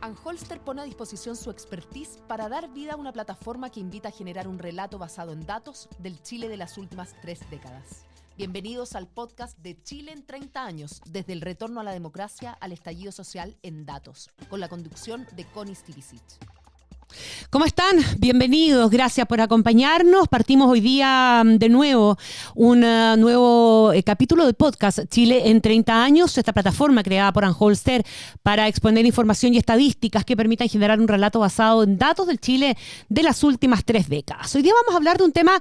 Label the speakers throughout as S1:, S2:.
S1: Anholster pone a disposición su expertise para dar vida a una plataforma que invita a generar un relato basado en datos del Chile de las últimas 3 décadas. Bienvenidos al podcast de Chile en 30 años, desde el retorno a la democracia al estallido social en datos, con la conducción de Connie Stivicic.
S2: ¿Cómo están? Bienvenidos, gracias por acompañarnos. Partimos hoy día de nuevo un nuevo capítulo del podcast Chile en 30 años, esta plataforma creada por Anholster para exponer información y estadísticas que permitan generar un relato basado en datos del Chile de las últimas 3 décadas. Hoy día vamos a hablar de un tema,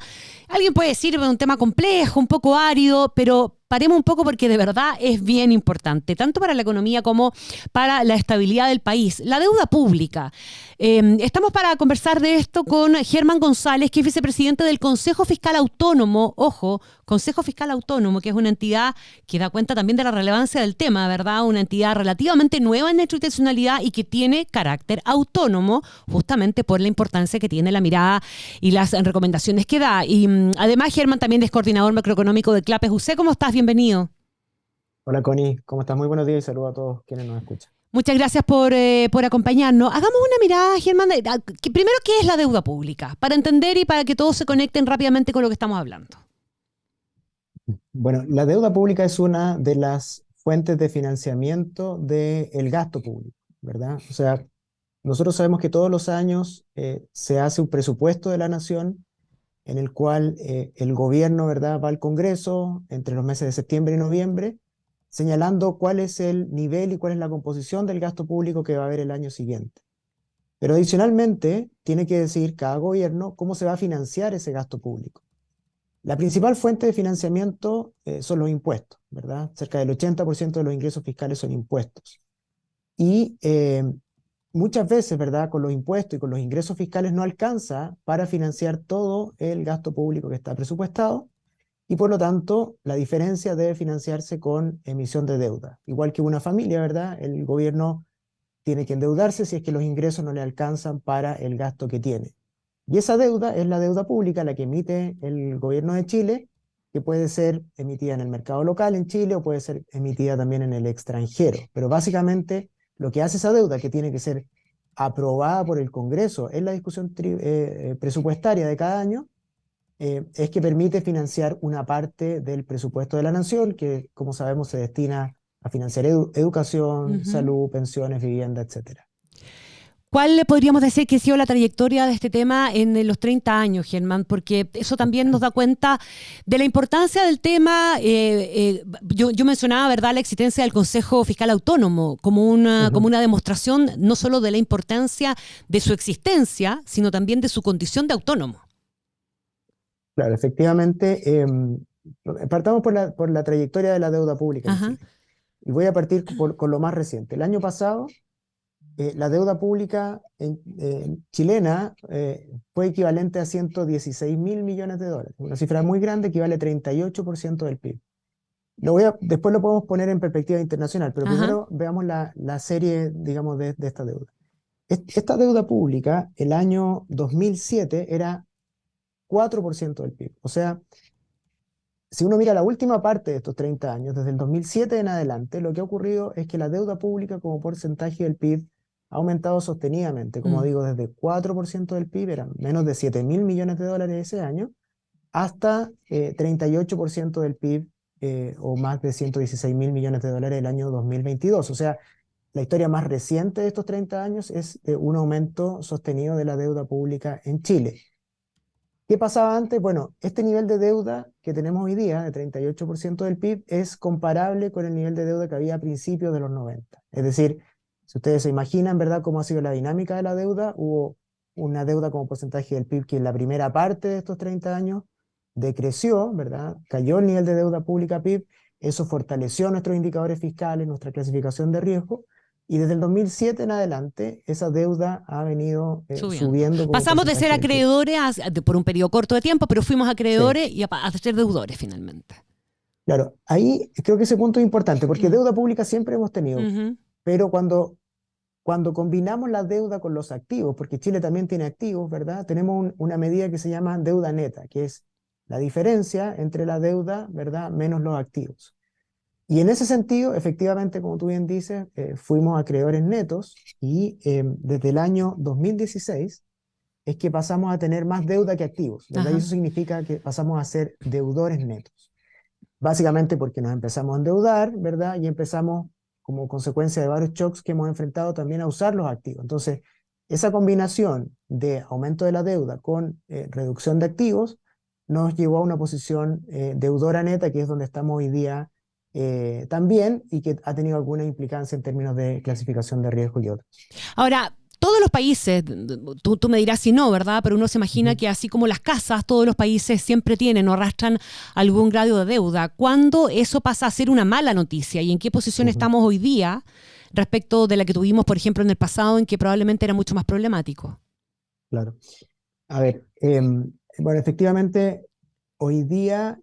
S2: alguien puede decir, un tema complejo, un poco árido, pero paremos un poco porque de verdad es bien importante, tanto para la economía como para la estabilidad del país. La deuda pública. Estamos para conversar de esto con Germán González, que es vicepresidente del Consejo Fiscal Autónomo. Ojo, Consejo Fiscal Autónomo, que es una entidad que da cuenta también de la relevancia del tema, ¿verdad? Una entidad relativamente nueva en nuestra institucionalidad y que tiene carácter autónomo, justamente por la importancia que tiene la mirada y las recomendaciones que da. Y además, Germán también es coordinador macroeconómico de CLAPES UC. ¿Cómo estás? Bienvenido.
S3: Hola Connie, ¿cómo estás? Muy buenos días y saludos a todos quienes nos escuchan.
S2: Muchas gracias por acompañarnos. Hagamos una mirada, Germán, primero, ¿qué es la deuda pública? Para entender y para que todos se conecten rápidamente con lo que estamos hablando.
S3: Bueno, la deuda pública es una de las fuentes de financiamiento del gasto público, ¿verdad? O sea, nosotros sabemos que todos los años se hace un presupuesto de la nación en el cual el gobierno, ¿verdad?, va al Congreso entre los meses de septiembre y noviembre, señalando cuál es el nivel y cuál es la composición del gasto público que va a haber el año siguiente. Pero adicionalmente, tiene que decir cada gobierno cómo se va a financiar ese gasto público. La principal fuente de financiamiento son los impuestos, ¿verdad? Cerca del 80% de los ingresos fiscales son impuestos. Y muchas veces, ¿verdad?, con los impuestos y con los ingresos fiscales no alcanza para financiar todo el gasto público que está presupuestado, y por lo tanto la diferencia debe financiarse con emisión de deuda. Igual que una familia, ¿verdad? El gobierno tiene que endeudarse si es que los ingresos no le alcanzan para el gasto que tiene. Y esa deuda es la deuda pública, la que emite el gobierno de Chile, que puede ser emitida en el mercado local en Chile o puede ser emitida también en el extranjero. Pero básicamente lo que hace esa deuda, que tiene que ser aprobada por el Congreso en la discusión presupuestaria de cada año, es que permite financiar una parte del presupuesto de la nación, que como sabemos se destina a financiar educación, salud, pensiones, vivienda, etcétera.
S2: ¿Cuál podríamos decir que ha sido la trayectoria de este tema en los 30 años, Germán? Porque eso también nos da cuenta de la importancia del tema. Yo mencionaba, ¿verdad?, la existencia del Consejo Fiscal Autónomo como una demostración no solo de la importancia de su existencia, sino también de su condición de autónomo.
S3: Claro, efectivamente. Partamos por la trayectoria de la deuda pública en Chile. Y voy a partir con lo más reciente. El año pasado, la deuda pública chilena fue equivalente a 116.000 millones de dólares. Una cifra muy grande, equivale a 38% del PIB. Después lo podemos poner en perspectiva internacional, pero primero veamos la serie, digamos, de esta deuda. Esta deuda pública, el año 2007, era 4% del PIB. O sea, si uno mira la última parte de estos 30 años, desde el 2007 en adelante, lo que ha ocurrido es que la deuda pública como porcentaje del PIB ha aumentado sostenidamente. Como digo, desde 4% del PIB, eran menos de 7.000 millones de dólares ese año, hasta 38% del PIB, o más de 116.000 millones de dólares el año 2022. O sea, la historia más reciente de estos 30 años es un aumento sostenido de la deuda pública en Chile. ¿Qué pasaba antes? Bueno, este nivel de deuda que tenemos hoy día, de 38% del PIB, es comparable con el nivel de deuda que había a principios de los 90. Es decir, si ustedes se imaginan, ¿verdad?, cómo ha sido la dinámica de la deuda, hubo una deuda como porcentaje del PIB que en la primera parte de estos 30 años decreció, ¿verdad? Cayó el nivel de deuda pública PIB, eso fortaleció nuestros indicadores fiscales, nuestra clasificación de riesgo, y desde el 2007 en adelante, esa deuda ha venido subiendo.
S2: Pasamos de ser acreedores por un periodo corto de tiempo, pero fuimos acreedores y a ser deudores finalmente.
S3: Claro, ahí creo que ese punto es importante, porque deuda pública siempre hemos tenido, pero cuando combinamos la deuda con los activos, porque Chile también tiene activos, ¿verdad? Tenemos una medida que se llama deuda neta, que es la diferencia entre la deuda, ¿verdad?, menos los activos. Y en ese sentido, efectivamente, como tú bien dices, fuimos acreedores netos y desde el año 2016 es que pasamos a tener más deuda que activos, ¿verdad? Y
S2: Ajá.
S3: eso significa que pasamos a ser deudores netos. Básicamente porque nos empezamos a endeudar, ¿verdad? Y empezamos, como consecuencia de varios shocks que hemos enfrentado, también a usar los activos. Entonces, esa combinación de aumento de la deuda con reducción de activos nos llevó a una posición deudora neta, que es donde estamos hoy día también, y que ha tenido alguna implicancia en términos de clasificación de riesgo y otros.
S2: Ahora, todos los países, tú me dirás si no, ¿verdad? Pero uno se imagina
S3: Ujú.
S2: que así como las casas, todos los países siempre tienen o arrastran algún grado de deuda. ¿Cuándo eso pasa a ser una mala noticia? ¿Y en qué posición
S3: Ujú.
S2: estamos hoy día respecto de la que tuvimos, por ejemplo, en el pasado, en que probablemente era mucho más problemático?
S3: Claro. A ver, bueno, efectivamente, hoy día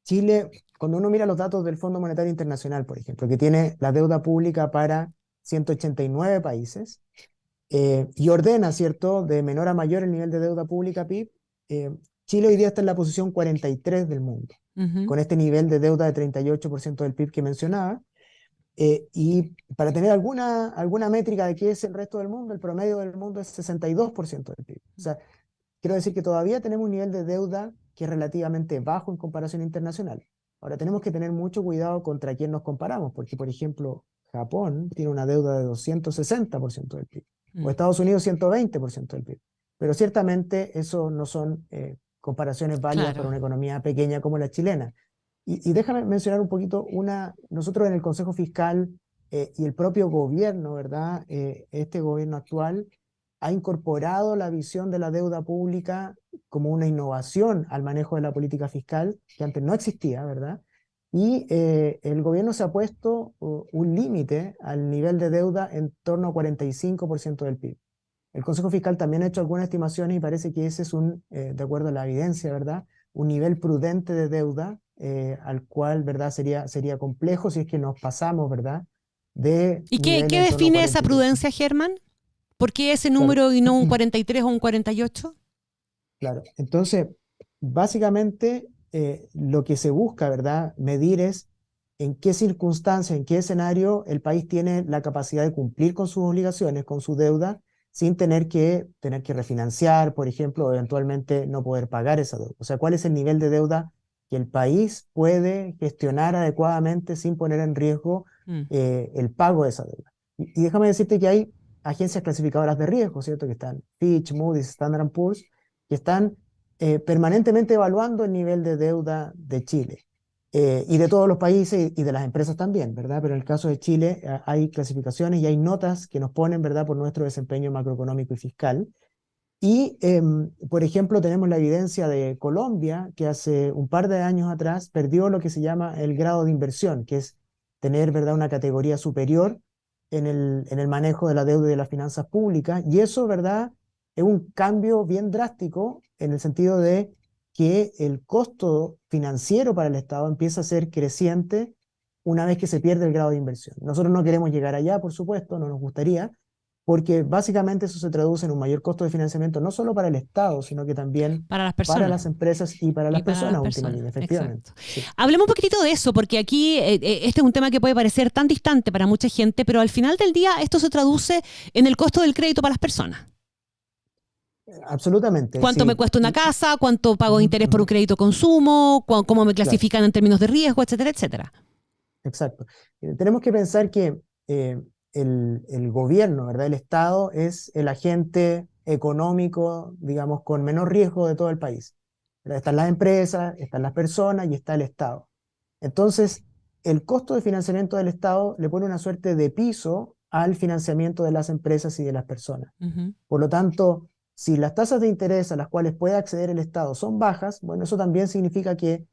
S3: Chile, cuando uno mira los datos del Fondo Monetario Internacional, por ejemplo, que tiene la deuda pública para 189 países, y ordena, ¿cierto?, de menor a mayor el nivel de deuda pública PIB, Chile hoy día está en la posición 43 del mundo,
S2: Ujú.
S3: con este nivel de deuda de 38% del PIB que mencionaba. Y para tener alguna métrica de qué es el resto del mundo, el promedio del mundo es 62% del PIB. O sea, quiero decir que todavía tenemos un nivel de deuda que es relativamente bajo en comparación internacional. Ahora, tenemos que tener mucho cuidado contra quién nos comparamos, porque, por ejemplo, Japón tiene una deuda de 260% del PIB, o
S2: Mm.
S3: Estados Unidos 120% del PIB. Pero ciertamente eso no son comparaciones válidas
S2: Claro.
S3: para una economía pequeña como la chilena. Y déjame mencionar un poquito nosotros en el Consejo Fiscal y el propio gobierno, ¿verdad? Este gobierno actual ha incorporado la visión de la deuda pública como una innovación al manejo de la política fiscal, que antes no existía, ¿verdad? Y el gobierno se ha puesto un límite al nivel de deuda en torno a 45% del PIB. El Consejo Fiscal también ha hecho algunas estimaciones y parece que ese es de acuerdo a la evidencia, ¿verdad? Un nivel prudente de deuda al cual, ¿verdad? Sería complejo si es que nos pasamos, ¿verdad? De
S2: ¿Y qué
S3: niveles en torno a
S2: define esa
S3: 43.
S2: prudencia, Germán? ¿Por qué ese
S3: Claro.
S2: número y no un 43 o un 48?
S3: Claro, entonces, básicamente lo que se busca, ¿verdad? Medir es en qué circunstancias, en qué escenario el país tiene la capacidad de cumplir con sus obligaciones, con su deuda, sin tener que refinanciar, por ejemplo, o eventualmente no poder pagar esa deuda. O sea, ¿cuál es el nivel de deuda que el país puede gestionar adecuadamente sin poner en riesgo
S2: Mm.
S3: el pago de esa deuda? Y déjame decirte que hay agencias clasificadoras de riesgo, ¿cierto? Que están Fitch, Moody's, Standard Poor's, que están permanentemente evaluando el nivel de deuda de Chile y de todos los países y de las empresas también, ¿verdad? Pero en el caso de Chile hay clasificaciones y hay notas que nos ponen, ¿verdad?, por nuestro desempeño macroeconómico y fiscal. Y, por ejemplo, tenemos la evidencia de Colombia, que hace un par de años atrás perdió lo que se llama el grado de inversión, que es tener, ¿verdad?, una categoría superior en el manejo de la deuda y de las finanzas públicas. Y eso, ¿verdad?, es un cambio bien drástico en el sentido de que el costo financiero para el Estado empieza a ser creciente una vez que se pierde el grado de inversión. Nosotros no queremos llegar allá, por supuesto, no nos gustaría, porque básicamente eso se traduce en un mayor costo de financiamiento, no solo para el Estado, sino que también
S2: Para las
S3: para
S2: personas.
S3: las empresas y para
S2: Y
S3: las
S2: para las
S3: personas, última
S2: personas,
S3: línea, efectivamente.
S2: exacto.
S3: Sí.
S2: Hablemos un poquitito de eso, porque aquí este es un tema que puede parecer tan distante para mucha gente, pero al final del día esto se traduce en el costo del crédito para las personas.
S3: Absolutamente,
S2: ¿Cuánto me
S3: sí.
S2: cuesta una casa? ¿Cuánto pago de
S3: Ujú,
S2: interés por un
S3: ujú,
S2: crédito consumo? ¿Cómo me
S3: claro,
S2: clasifican en términos de riesgo, etcétera, etcétera?
S3: exacto. Tenemos que pensar que el gobierno, ¿verdad? El Estado es el agente económico, digamos, con menor riesgo de todo el país. ¿Verdad? Están las empresas, están las personas y está el Estado. Entonces, el costo de financiamiento del Estado le pone una suerte de piso al financiamiento de las empresas y de las personas.
S2: Ujú.
S3: Por lo tanto, si las tasas de interés a las cuales puede acceder el Estado son bajas, bueno, eso también significa que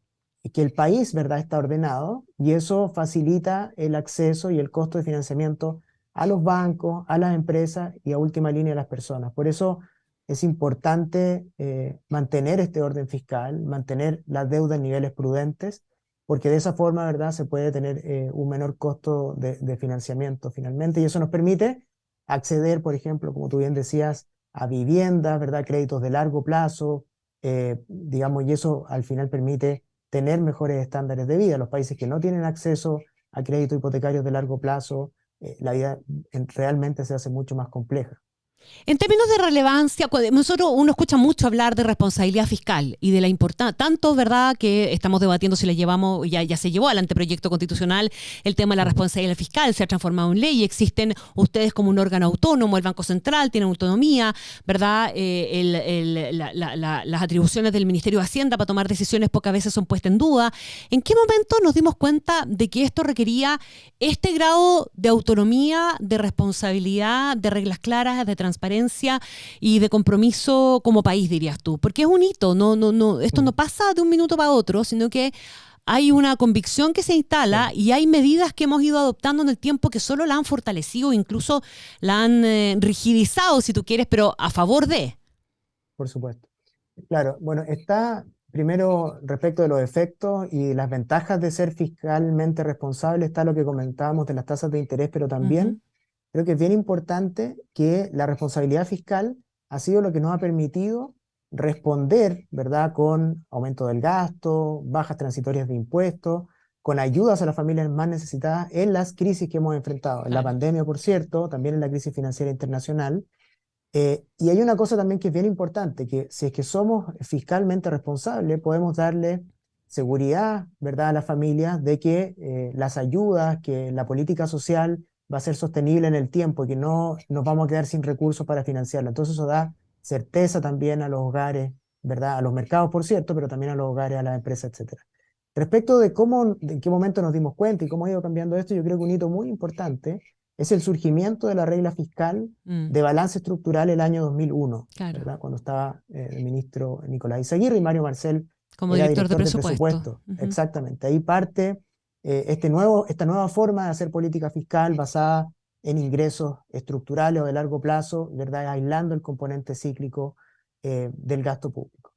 S3: el país, ¿verdad?, está ordenado y eso facilita el acceso y el costo de financiamiento a los bancos, a las empresas y a última línea a las personas. Por eso es importante mantener este orden fiscal, mantener la deuda en niveles prudentes, porque de esa forma, ¿verdad?, se puede tener un menor costo de financiamiento finalmente y eso nos permite acceder, por ejemplo, como tú bien decías, a viviendas, ¿verdad?, créditos de largo plazo, digamos, y eso al final permite tener mejores estándares de vida. Los países que no tienen acceso a crédito hipotecario de largo plazo, la vida realmente se hace mucho más compleja.
S2: En términos de relevancia, uno escucha mucho hablar de responsabilidad fiscal y de la importancia, tanto, ¿verdad?, que estamos debatiendo si la llevamos, ya se llevó al anteproyecto constitucional el tema de la responsabilidad fiscal, se ha transformado en ley, existen ustedes como un órgano autónomo, el Banco Central tiene autonomía, ¿verdad? Las atribuciones del Ministerio de Hacienda para tomar decisiones pocas veces son puestas en duda. ¿En qué momento nos dimos cuenta de que esto requería este grado de autonomía, de responsabilidad, de reglas claras, de transparencia y de compromiso como país, dirías tú? Porque es un hito, esto no pasa de un minuto para otro, sino que hay una convicción que se instala y hay medidas que hemos ido adoptando en el tiempo que solo la han fortalecido, incluso la han rigidizado, si tú quieres, pero a favor de.
S3: Por supuesto. Claro, bueno, está primero respecto de los efectos y las ventajas de ser fiscalmente responsable, está lo que comentábamos de las tasas de interés, pero también creo que es bien importante que la responsabilidad fiscal ha sido lo que nos ha permitido responder, ¿verdad?, con aumento del gasto, bajas transitorias de impuestos, con ayudas a las familias más necesitadas en las crisis que hemos enfrentado, en la pandemia, por cierto, también en la crisis financiera internacional. Y hay una cosa también que es bien importante, que si es que somos fiscalmente responsables, podemos darle seguridad, ¿verdad?, a las familias de que las ayudas, que la política social va a ser sostenible en el tiempo y que no nos vamos a quedar sin recursos para financiarla. Entonces eso da certeza también a los hogares, ¿verdad?, a los mercados, por cierto, pero también a los hogares, a las empresas, etc. Respecto de en qué momento nos dimos cuenta y cómo ha ido cambiando esto, yo creo que un hito muy importante es el surgimiento de la regla fiscal de balance estructural el año 2001,
S2: Claro.
S3: ¿verdad?, cuando estaba el ministro Nicolás Izaguirre y Mario Marcel
S2: como
S3: era
S2: director de
S3: presupuesto.
S2: presupuesto.
S3: Exactamente, ahí parte esta nueva forma de hacer política fiscal basada en ingresos estructurales o de largo plazo, ¿verdad?, aislando el componente cíclico del gasto público.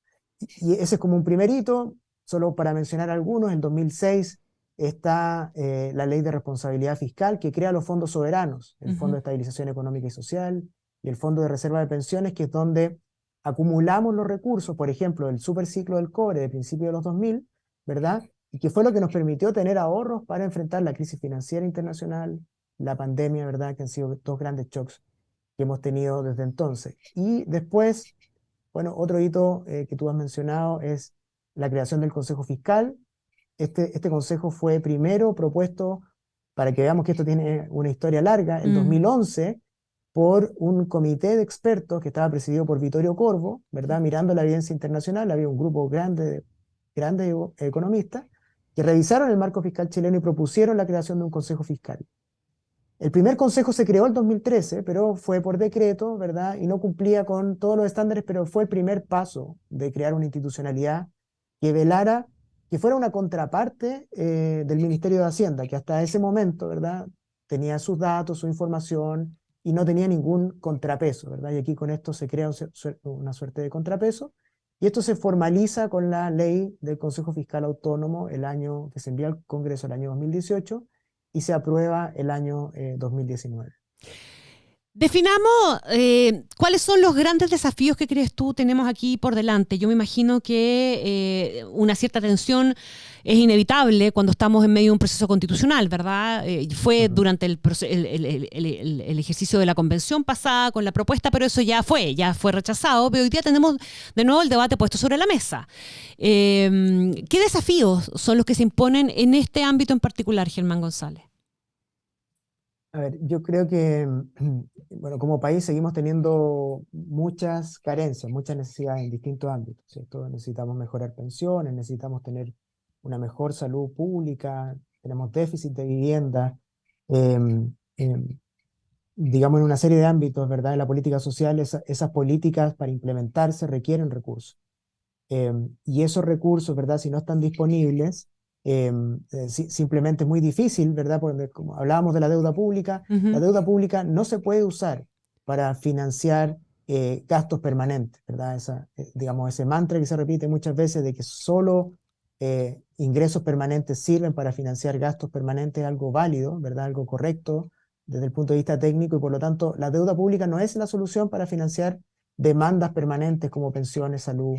S3: Y ese es como un primer hito, solo para mencionar algunos. En 2006 está la Ley de Responsabilidad Fiscal, que crea los fondos soberanos, el Fondo de Estabilización Económica y Social y el Fondo de Reserva de Pensiones, que es donde acumulamos los recursos, por ejemplo, del superciclo del cobre de principios de los 2000, ¿verdad?, y que fue lo que nos permitió tener ahorros para enfrentar la crisis financiera internacional, la pandemia, ¿verdad?, que han sido dos grandes shocks que hemos tenido desde entonces. Y después, bueno, otro hito que tú has mencionado es la creación del Consejo Fiscal. Este consejo fue primero propuesto, para que veamos que esto tiene una historia larga, en 2011, por un comité de expertos que estaba presidido por Vittorio Corvo, ¿verdad?, mirando la evidencia internacional. Había un grupo grande de economistas que revisaron el marco fiscal chileno y propusieron la creación de un consejo fiscal. El primer consejo se creó en 2013, pero fue por decreto, ¿verdad?, y no cumplía con todos los estándares, pero fue el primer paso de crear una institucionalidad que velara, que fuera una contraparte del Ministerio de Hacienda, que hasta ese momento, ¿verdad?, tenía sus datos, su información, y no tenía ningún contrapeso, ¿verdad? Y aquí con esto se crea una suerte de contrapeso, y esto se formaliza con la ley del Consejo Fiscal Autónomo que se envía al Congreso el año 2018 y se aprueba el año 2019.
S2: Definamos cuáles son los grandes desafíos que crees tú tenemos aquí por delante. Yo me imagino que una cierta tensión es inevitable cuando estamos en medio de un proceso constitucional, ¿verdad? Fue durante el ejercicio de la convención pasada con la propuesta, pero eso ya fue rechazado, pero hoy día tenemos de nuevo el debate puesto sobre la mesa. ¿Qué desafíos son los que se imponen en este ámbito en particular, Germán González?
S3: A ver, yo creo que, bueno, como país seguimos teniendo muchas carencias, muchas necesidades en distintos ámbitos, ¿cierto? Necesitamos mejorar pensiones, necesitamos tener una mejor salud pública, tenemos déficit de vivienda, digamos en una serie de ámbitos, ¿verdad? En la política social, esas políticas para implementarse requieren recursos. Y esos recursos, ¿verdad?, si no están disponibles, simplemente es muy difícil, ¿verdad? Porque como hablábamos de la deuda pública, la deuda pública no se puede usar para financiar gastos permanentes, ¿verdad? Digamos, ese mantra que se repite muchas veces de que solo ingresos permanentes sirven para financiar gastos permanentes es algo válido, ¿verdad? Algo correcto desde el punto de vista técnico, y por lo tanto la deuda pública no es la solución para financiar demandas permanentes como pensiones, salud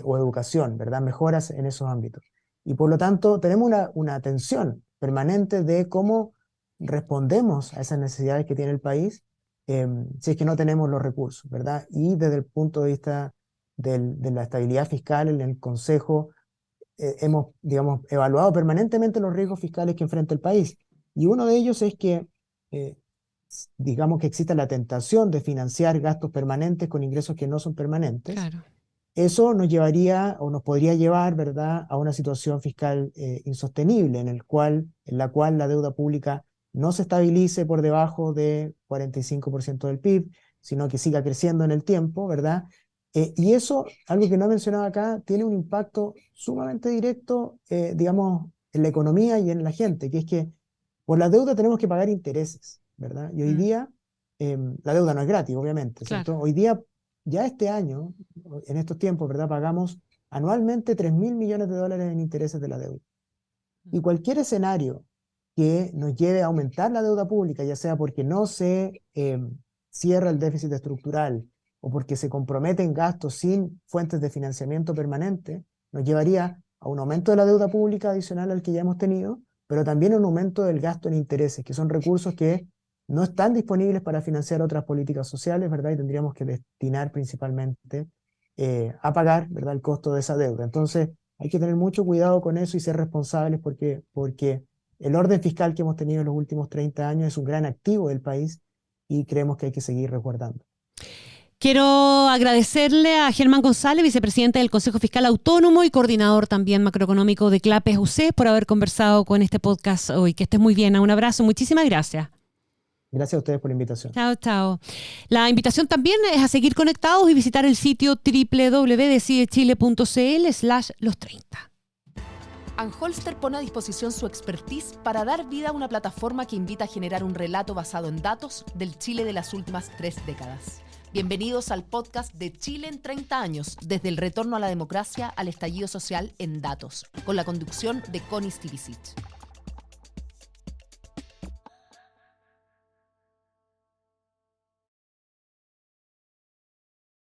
S3: o educación, ¿verdad? Mejoras en esos ámbitos. Y por lo tanto tenemos una tensión permanente de cómo respondemos a esas necesidades que tiene el país si es que no tenemos los recursos, ¿verdad? Y desde el punto de vista de la estabilidad fiscal, en el Consejo hemos, digamos, evaluado permanentemente los riesgos fiscales que enfrenta el país. Y uno de ellos es que, digamos, que exista la tentación de financiar gastos permanentes con ingresos que no son permanentes.
S2: Claro.
S3: Eso nos llevaría o nos podría llevar, ¿verdad?, a una situación fiscal insostenible, en la cual la deuda pública no se estabilice por debajo de 45% del PIB, sino que siga creciendo en el tiempo, ¿verdad? Y eso, algo que no he mencionado acá, tiene un impacto sumamente directo, digamos, en la economía y en la gente, que es que por la deuda tenemos que pagar intereses, ¿verdad? Y hoy día, la deuda no es gratis, obviamente, ¿cierto?
S2: Claro.
S3: Hoy día, ya este año, en estos tiempos, ¿verdad? Pagamos anualmente 3.000 millones de dólares en intereses de la deuda. Y cualquier escenario que nos lleve a aumentar la deuda pública, ya sea porque no se cierra el déficit estructural o porque se comprometen gastos sin fuentes de financiamiento permanente, nos llevaría a un aumento de la deuda pública adicional al que ya hemos tenido, pero también a un aumento del gasto en intereses, que son recursos que no están disponibles para financiar otras políticas sociales, ¿verdad? Y tendríamos que destinar principalmente a pagar, ¿verdad?, el costo de esa deuda. Entonces, hay que tener mucho cuidado con eso y ser responsables porque el orden fiscal que hemos tenido en los últimos 30 años es un gran activo del país y creemos que hay que seguir resguardando.
S2: Quiero agradecerle a Germán González, vicepresidente del Consejo Fiscal Autónomo y coordinador también macroeconómico de CLAPES UC, por haber conversado con este podcast hoy. Que estés muy bien. Un abrazo. Muchísimas gracias.
S3: Gracias a ustedes por la invitación.
S2: Chao, chao. La invitación también es a seguir conectados y visitar el sitio www.decidechile.cl/los30.
S1: Anholster pone a disposición su expertise para dar vida a una plataforma que invita a generar un relato basado en datos del Chile de las últimas 3 décadas. Bienvenidos al podcast de Chile en 30 años, desde el retorno a la democracia al estallido social en datos, con la conducción de Connie Stivicic.